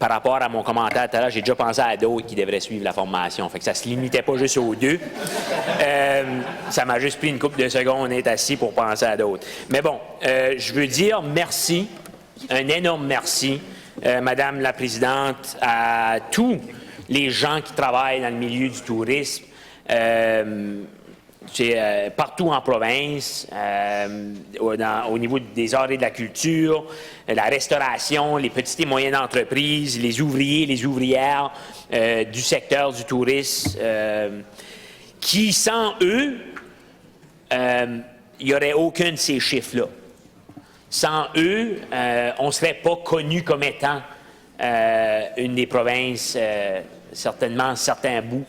par rapport à mon commentaire tout à l'heure, j'ai déjà pensé à d'autres qui devraient suivre la formation. Fait que ça ne se limitait pas juste aux deux. Ça m'a juste pris une couple de secondes d'être assis pour penser à d'autres. Mais bon, je veux dire merci, un énorme merci, Madame la Présidente, à tous les gens qui travaillent dans le milieu du tourisme. Partout en province, au niveau des arts et de la culture, la restauration, les petites et moyennes entreprises, les ouvriers, les ouvrières du secteur du tourisme, qui, sans eux, il n'y aurait aucun de ces chiffres-là. Sans eux, on ne serait pas connu comme étant une des provinces, certainement certains bouts,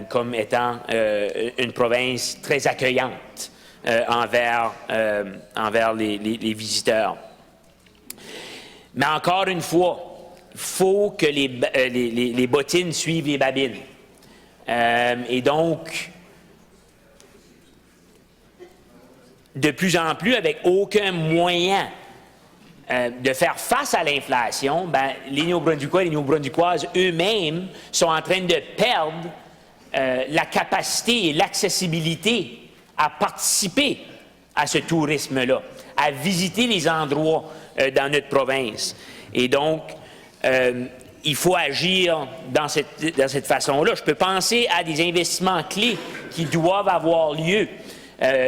comme étant une province très accueillante envers les visiteurs. Mais encore une fois, il faut que les bottines suivent les babines. Et donc, de plus en plus, avec aucun moyen de faire face à l'inflation, les Néo-Brunswickois et les Néo-Brunswickoises eux-mêmes sont en train de perdre la capacité et l'accessibilité à participer à ce tourisme-là, à visiter les endroits dans notre province. Et donc, il faut agir dans cette façon-là. Je peux penser à des investissements clés qui doivent avoir lieu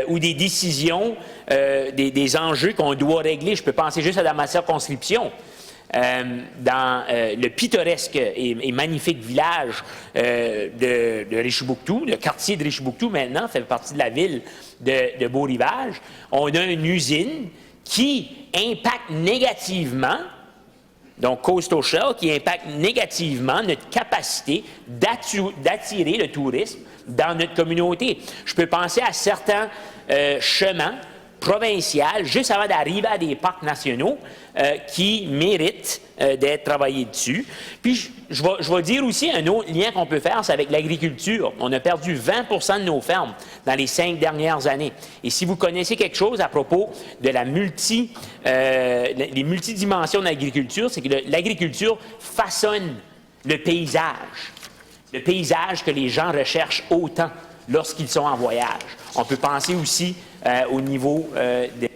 ou des décisions, des enjeux qu'on doit régler. Je peux penser juste à ma circonscription. Dans le pittoresque et magnifique village de Richibouctou, le quartier de Richibouctou maintenant fait partie de la ville de Beau-Rivage, on a une usine qui impacte négativement, donc Coastal Shell, qui impacte négativement notre capacité d'attirer le tourisme dans notre communauté. Je peux penser à certains chemins provinciales, juste avant d'arriver à des parcs nationaux qui méritent d'être travaillés dessus. Puis, je vais dire aussi un autre lien qu'on peut faire, c'est avec l'agriculture. On a perdu 20 de nos fermes dans les 5 dernières années. Et si vous connaissez quelque chose à propos de les multidimensions de l'agriculture, c'est que l'agriculture façonne le paysage que les gens recherchent autant lorsqu'ils sont en voyage. On peut penser aussi au niveau des...